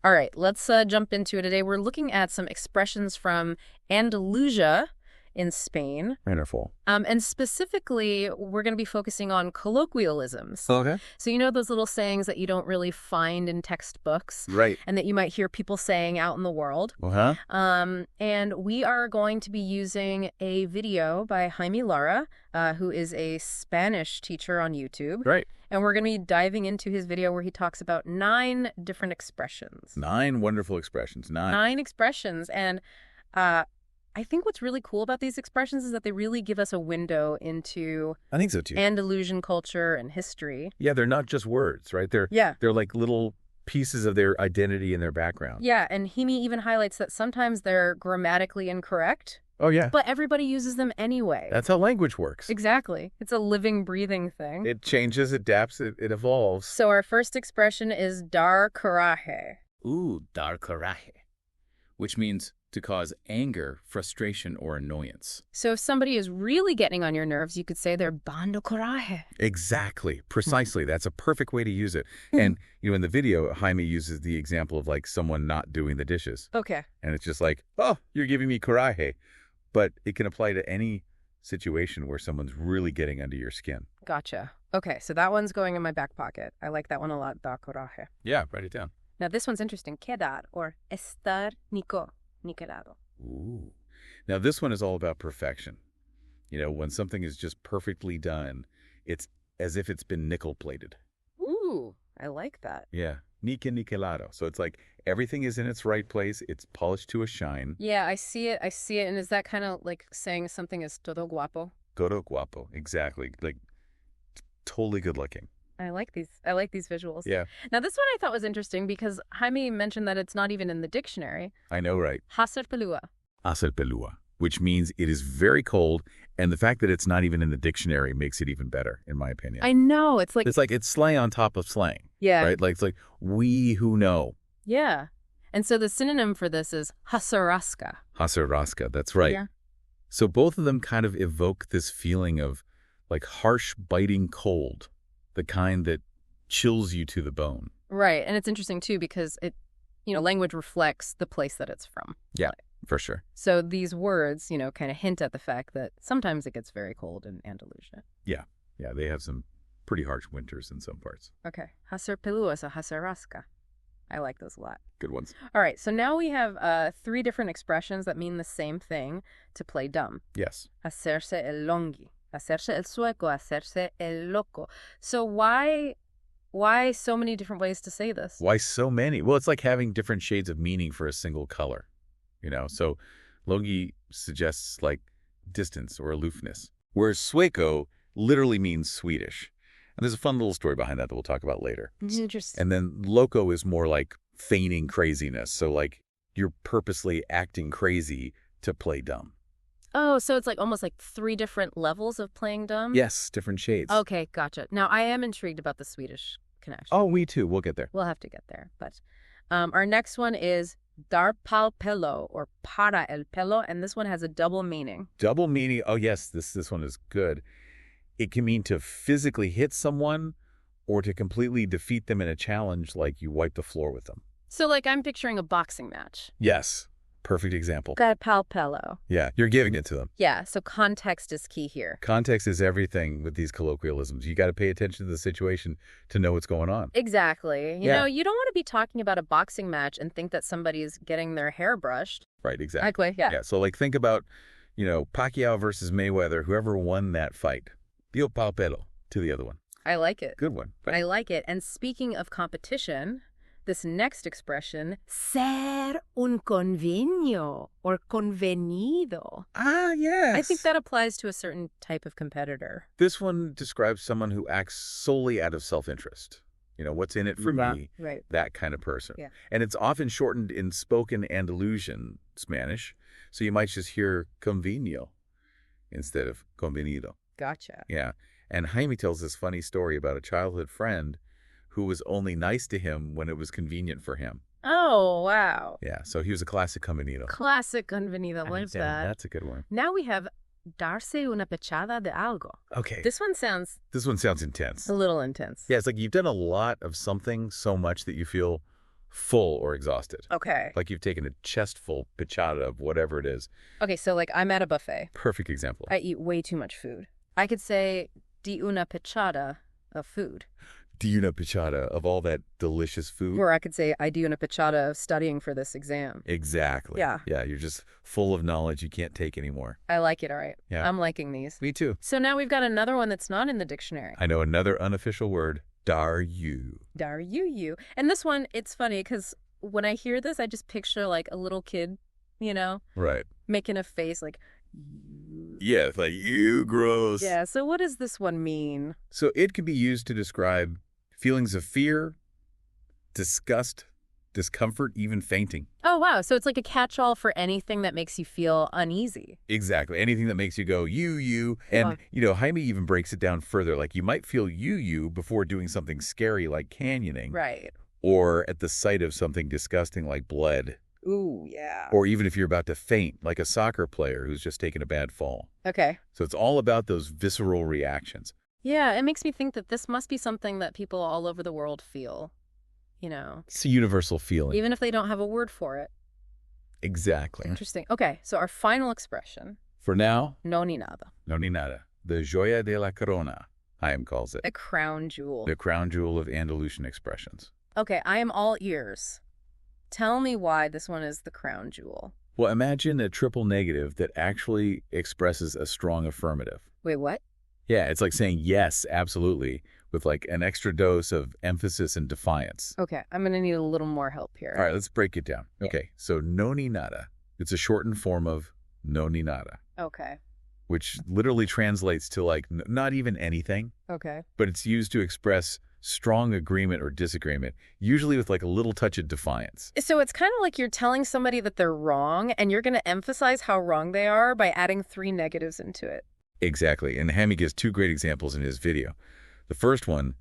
All right, let's jump into it today. We're looking at some expressions from Andalusia in Spain. Wonderful. And specifically, we're going to be focusing on colloquialisms. Okay. So you know those little sayings that you don't really find in textbooks Right. and that you might hear people saying out in the world. Uh-huh. And we are going to be using a video by Jaime Lara, who is a Spanish teacher on YouTube. Right. And we're going to be diving into his video where he talks about 9 different expressions. 9 wonderful expressions. 9. 9 expressions. And I think what's really cool about these expressions is that they really give us a window into I think so too. Andalusian culture and history. Yeah, they're not just words, right? They're like little pieces of their identity and their background. Yeah, and Jaime even highlights that sometimes they're grammatically incorrect. Oh, yeah. But everybody uses them anyway. That's how language works. Exactly. It's a living, breathing thing. It changes, adapts, it evolves. So our first expression is dar coraje. Ooh, dar coraje, which means to cause anger, frustration, or annoyance. So if somebody is really getting on your nerves, you could say they're bando coraje. Exactly. Precisely. That's a perfect way to use it. And, in the video, Jaime uses the example of like someone not doing the dishes. Okay. And it's just like, oh, you're giving me coraje. But it can apply to any situation where someone's really getting under your skin. Gotcha. Okay, so that one's going in my back pocket. I like that one a lot, dar coraje. Yeah, write it down. Now this one's interesting. Quedar or estar ni quedado. Ooh. Now this one is all about perfection. When something is just perfectly done, it's as if it's been nickel-plated. Ooh, I like that. Yeah, niquelado. So it's like everything is in its right place. It's polished to a shine. Yeah, I see it. And is that kind of like saying something is todo guapo? Todo guapo, exactly. Like totally good looking. I like these visuals. Yeah. Now this one I thought was interesting because Jaime mentioned that it's not even in the dictionary. I know, right? Hacer pelúa. Hacer pelúa, which means it is very cold, and the fact that it's not even in the dictionary makes it even better, in my opinion. I know. It's like it's slang on top of slang. Yeah. Right? Like it's like we who know. Yeah. And so the synonym for this is hasarasca. Hasarasca, that's right. Yeah. So both of them kind of evoke this feeling of like harsh, biting cold, the kind that chills you to the bone. Right. And it's interesting too because language reflects the place that it's from. Yeah, for sure. So these words, kind of hint at the fact that sometimes it gets very cold in Andalusia. Yeah. Yeah, they have some pretty harsh winters in some parts. Okay. Hacer pelúa, so hasarasca. I like those a lot. Good ones. All right. So now we have 3 different expressions that mean the same thing to play dumb. Yes. Hacerse el longhi, hacerse el sueco, hacerse el loco. So why so many different ways to say this? Why so many? Well, it's like having different shades of meaning for a single color. So longi suggests like distance or aloofness, whereas sueco literally means Swedish. And there's a fun little story behind that we'll talk about later. Interesting. And then loco is more like feigning craziness. So like you're purposely acting crazy to play dumb. Oh, so it's like almost like 3 different levels of playing dumb? Yes, different shades. Okay, gotcha. Now, I am intrigued about the Swedish connection. Oh, me too. We'll get there. We'll have to get there. But our next one is dar pal pelo or para el pelo, and this one has a double meaning. Double meaning. Oh, yes, this one is good. It can mean to physically hit someone or to completely defeat them in a challenge like you wipe the floor with them. So like I'm picturing a boxing match. Yes. Perfect example. Dar pal pelo. Yeah, you're giving it to them. Yeah, so context is key here. Context is everything with these colloquialisms. You got to pay attention to the situation to know what's going on. Exactly. You Yeah. know, you don't want to be talking about a boxing match and think that somebody's getting their hair brushed. Right, exactly. Yeah. So like think about, Pacquiao versus Mayweather, whoever won that fight. Dio pal pelo to the other one. I like it. Good one. I like it. And speaking of competition, this next expression, ser un convenio or convenido. Ah, yes. I think that applies to a certain type of competitor. This one describes someone who acts solely out of self-interest. What's in it for me? Right. That kind of person. Yeah. And it's often shortened in spoken Andalusian Spanish. So you might just hear convenio instead of convenido. Gotcha. Yeah. And Jaime tells this funny story about a childhood friend who was only nice to him when it was convenient for him. Oh, wow. Yeah. So he was a classic convenido. Classic convenido. Like that. That's a good one. Now we have darse una pechada de algo. Okay. This one sounds This one sounds intense. a little intense. Yeah, it's like you've done a lot of something so much that you feel full or exhausted. Okay. Like you've taken a chestful pichada of whatever it is. Okay, so like I'm at a buffet. Perfect example. I eat way too much food. I could say di una pichada of food. Di una pichada of all that delicious food. Or I could say I di una pichada of studying for this exam. Exactly. Yeah. Yeah, you're just full of knowledge you can't take anymore. I like it, all right. Yeah. I'm liking these. Me too. So now we've got another one that's not in the dictionary. I know another unofficial word, daru. Daru. And this one, it's funny because when I hear this, I just picture like a little kid, you know, Right. making a face like, Yeah, it's like, you gross. yeah. So what does this one mean? So it can be used to describe feelings of fear, disgust, discomfort, even fainting. Oh, wow. So it's like a catch-all for anything that makes you feel uneasy. Exactly. Anything that makes you go, you. And, Jaime even breaks it down further. Like you might feel you before doing something scary like canyoning. Right. Or at the sight of something disgusting like blood. Ooh, yeah. Or even if you're about to faint, like a soccer player who's just taken a bad fall. Okay. So it's all about those visceral reactions. Yeah, it makes me think that this must be something that people all over the world feel, you know. It's a universal feeling. Even if they don't have a word for it. Exactly. Interesting. Okay, so our final expression. For now, No ni nada. no ni nada. The joya de la corona, Chaim calls it. A crown jewel. The crown jewel of Andalusian expressions. Okay, I am all ears. Tell me why this one is the crown jewel. Well, imagine a triple negative that actually expresses a strong affirmative. Wait, what? Yeah, it's like saying yes, absolutely, with like an extra dose of emphasis and defiance. Okay, I'm going to need a little more help here. All right, let's break it down. Yeah. Okay, so no ni nada. It's a shortened form of no ni nada, Okay. which literally translates to like not even anything, Okay. but it's used to express strong agreement or disagreement, usually with like a little touch of defiance. So it's kind of like you're telling somebody that they're wrong, and you're going to emphasize how wrong they are by adding 3 negatives into it. Exactly. And Jaime gives 2 great examples in his video. The first one,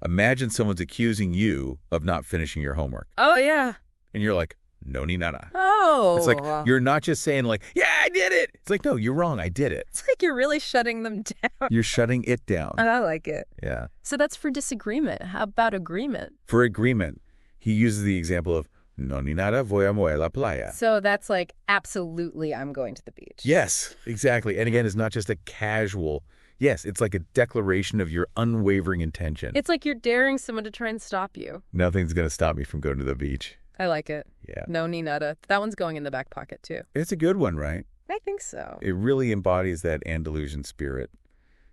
imagine someone's accusing you of not finishing your homework. Oh, yeah. And you're like, no ni nada. Oh. It's like, you're not just saying like, yeah, I did it. It's like, no, you're wrong. I did it. It's like you're really shutting them down. You're shutting it down. I like it. Yeah. So that's for disagreement. How about agreement? For agreement, he uses the example of, no ni nada, voy a mover la playa. So that's like, absolutely, I'm going to the beach. Yes, exactly. And again, it's not just a casual, yes, it's like a declaration of your unwavering intention. It's like you're daring someone to try and stop you. Nothing's going to stop me from going to the beach. I like it. Yeah. No ni nada. That one's going in the back pocket, too. It's a good one, right? I think so. It really embodies that Andalusian spirit.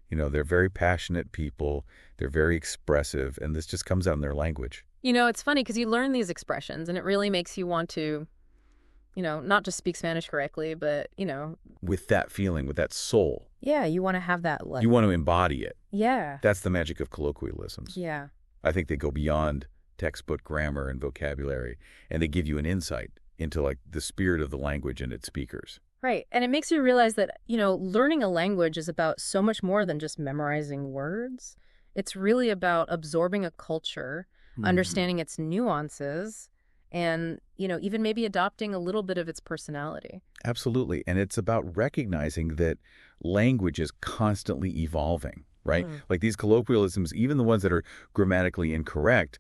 You know, they're very passionate people. They're very expressive. And this just comes out in their language. You know, it's funny because you learn these expressions and it really makes you want to, you know, not just speak Spanish correctly, but, you know. With that feeling, with that soul. Yeah, you want to have that. Like, You want to embody it. yeah. That's the magic of colloquialisms. Yeah. I think they go beyond textbook grammar and vocabulary, and they give you an insight into like the spirit of the language and its speakers. Right. And it makes you realize that, you know, learning a language is about so much more than just memorizing words. It's really about absorbing a culture, understanding its nuances, and, you know, even maybe adopting a little bit of its personality. Absolutely. And it's about recognizing that language is constantly evolving, right? Like these colloquialisms, even the ones that are grammatically incorrect,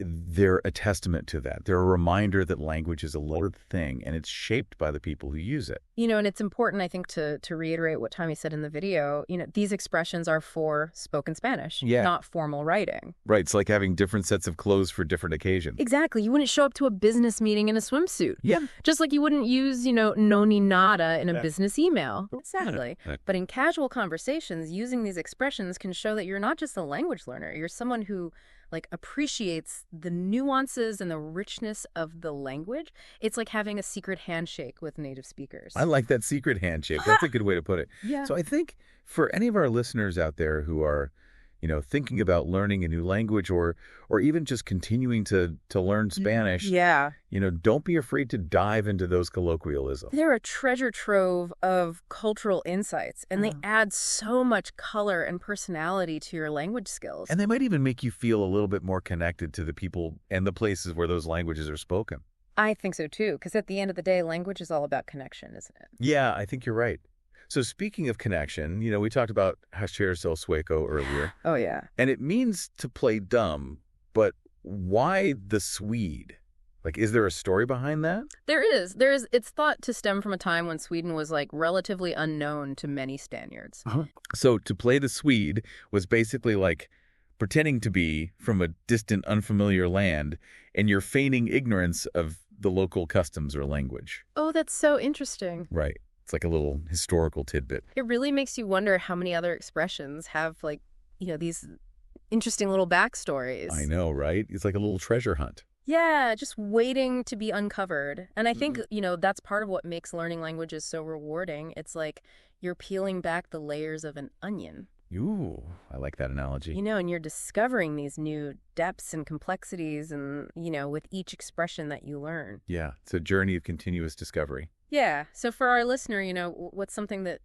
they're a testament to that. They're a reminder that language is a living thing and it's shaped by the people who use it. You know, and it's important, I think, to reiterate what Tommy said in the video. You know, these expressions are for spoken Spanish, not formal writing. Right. It's like having different sets of clothes for different occasions. Exactly. You wouldn't show up to a business meeting in a swimsuit. Yeah. Just like you wouldn't use, you know, no ni nada in a business email. Exactly. Right. But in casual conversations, using these expressions can show that you're not just a language learner. You're someone who like appreciates the nuances and the richness of the language. It's like having a secret handshake with native speakers. I like that secret handshake. That's a good way to put it. Yeah. So I think for any of our listeners out there who are, you know, thinking about learning a new language or even just continuing to learn Spanish, yeah, you know, don't be afraid to dive into those colloquialisms. They're a treasure trove of cultural insights, and they add so much color and personality to your language skills. And they might even make you feel a little bit more connected to the people and the places where those languages are spoken. I think so, too, because at the end of the day, language is all about connection, isn't it? Yeah, I think you're right. So speaking of connection, you know, we talked about hacerse el sueco earlier. Oh, yeah. And it means to play dumb, but why the Swede? Like, is there a story behind that? There is. It's thought to stem from a time when Sweden was like relatively unknown to many Spaniards. So to play the Swede was basically like pretending to be from a distant, unfamiliar land, and you're feigning ignorance of the local customs or language. Oh, that's so interesting. Right. It's like a little historical tidbit. It really makes you wonder how many other expressions have like, these interesting little backstories. I know, right? It's like a little treasure hunt. Yeah, just waiting to be uncovered. And I think, that's part of what makes learning languages so rewarding. It's like you're peeling back the layers of an onion. Ooh, I like that analogy. And you're discovering these new depths and complexities and, with each expression that you learn. Yeah, it's a journey of continuous discovery. Yeah. So for our listener, what's something that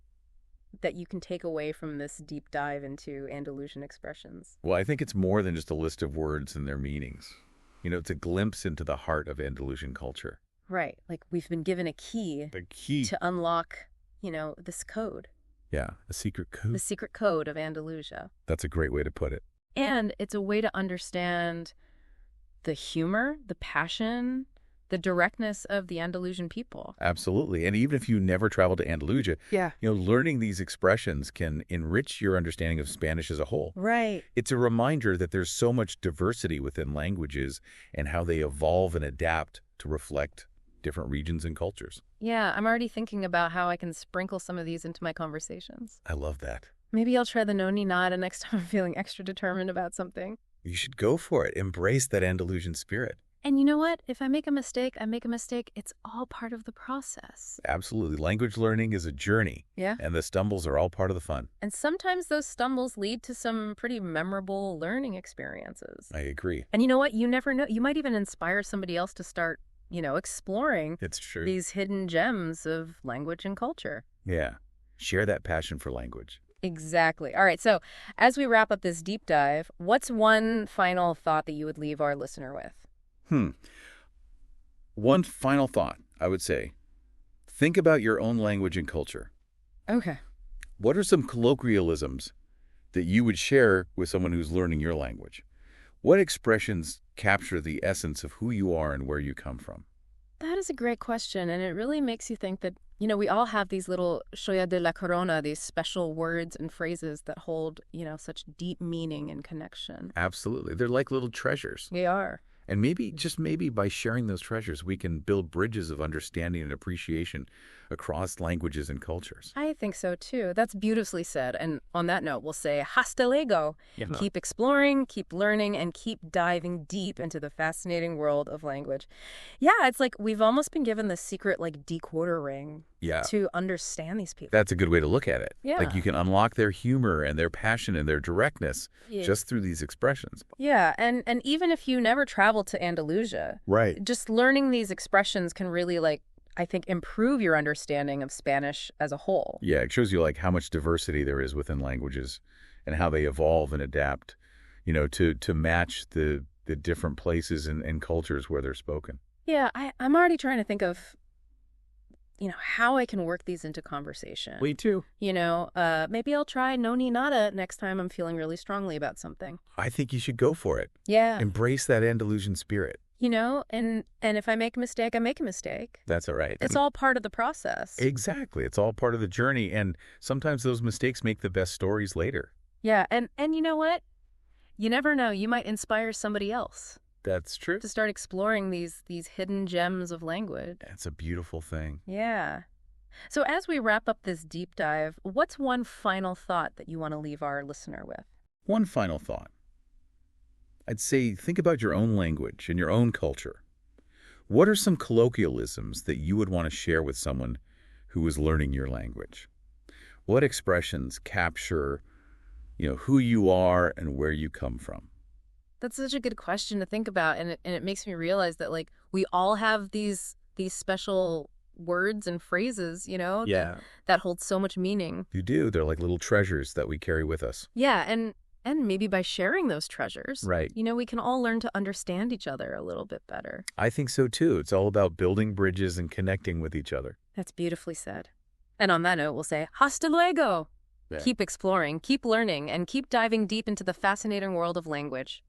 you can take away from this deep dive into Andalusian expressions? Well, I think it's more than just a list of words and their meanings. It's a glimpse into the heart of Andalusian culture. Right. Like we've been given a key. The key. To unlock, this code. Yeah, a secret code. The secret code of Andalusia. That's a great way to put it. And it's a way to understand the humor, the passion, the directness of the Andalusian people. Absolutely. And even if you never traveled to Andalusia, yeah, learning these expressions can enrich your understanding of Spanish as a whole. Right. It's a reminder that there's so much diversity within languages and how they evolve and adapt to reflect different regions and cultures. Yeah, I'm already thinking about how I can sprinkle some of these into my conversations. I love that. Maybe I'll try the no ni nada next time I'm feeling extra determined about something. You should go for it. Embrace that Andalusian spirit. And you know what? If I make a mistake, I make a mistake. It's all part of the process. Absolutely. Language learning is a journey. Yeah. And the stumbles are all part of the fun. And sometimes those stumbles lead to some pretty memorable learning experiences. I agree. And you know what? You never know. You might even inspire somebody else to start, exploring It's true. these hidden gems of language and culture. Yeah. Share that passion for language. Exactly. All right. So as we wrap up this deep dive, what's one final thought that you would leave our listener with? One final thought, I would say. Think about your own language and culture. Okay. What are some colloquialisms that you would share with someone who's learning your language? What expressions capture the essence of who you are and where you come from? That is a great question. And it really makes you think that, we all have these little joya de la corona, these special words and phrases that hold, such deep meaning and connection. Absolutely. They're like little treasures. They are. And maybe, just maybe, by sharing those treasures, we can build bridges of understanding and appreciation across languages and cultures. I think so, too. That's beautifully said. And on that note, we'll say hasta luego. Yeah. Keep exploring, keep learning, and keep diving deep into the fascinating world of language. Yeah, it's like we've almost been given the secret, decoder ring to understand these people. That's a good way to look at it. Yeah. Like you can unlock their humor and their passion and their directness just through these expressions. Yeah, and even if you never traveled to Andalusia, right, just learning these expressions can really, I think, improve your understanding of Spanish as a whole. Yeah, it shows you how much diversity there is within languages and how they evolve and adapt, to match the different places and cultures where they're spoken. Yeah, I'm already trying to think of, how I can work these into conversation. Me too. Maybe I'll try no ni nada next time I'm feeling really strongly about something. I think you should go for it. Yeah. Embrace that Andalusian spirit. And if I make a mistake, I make a mistake. That's all right. It's all part of the process. Exactly. It's all part of the journey. And sometimes those mistakes make the best stories later. Yeah. And you know what? You never know. You might inspire somebody else. That's true. To start exploring these hidden gems of language. That's a beautiful thing. Yeah. So as we wrap up this deep dive, what's one final thought that you want to leave our listener with? One final thought. I'd say think about your own language and your own culture. What are some colloquialisms that you would want to share with someone who is learning your language? What expressions capture, who you are and where you come from? That's such a good question to think about, and it makes me realize that we all have these special words and phrases, that hold so much meaning. You do. They're like little treasures that we carry with us. Yeah, and maybe by sharing those treasures, right, we can all learn to understand each other a little bit better. I think so too. It's all about building bridges and connecting with each other. That's beautifully said. And on that note, we'll say hasta luego. Yeah. Keep exploring, keep learning, and keep diving deep into the fascinating world of language.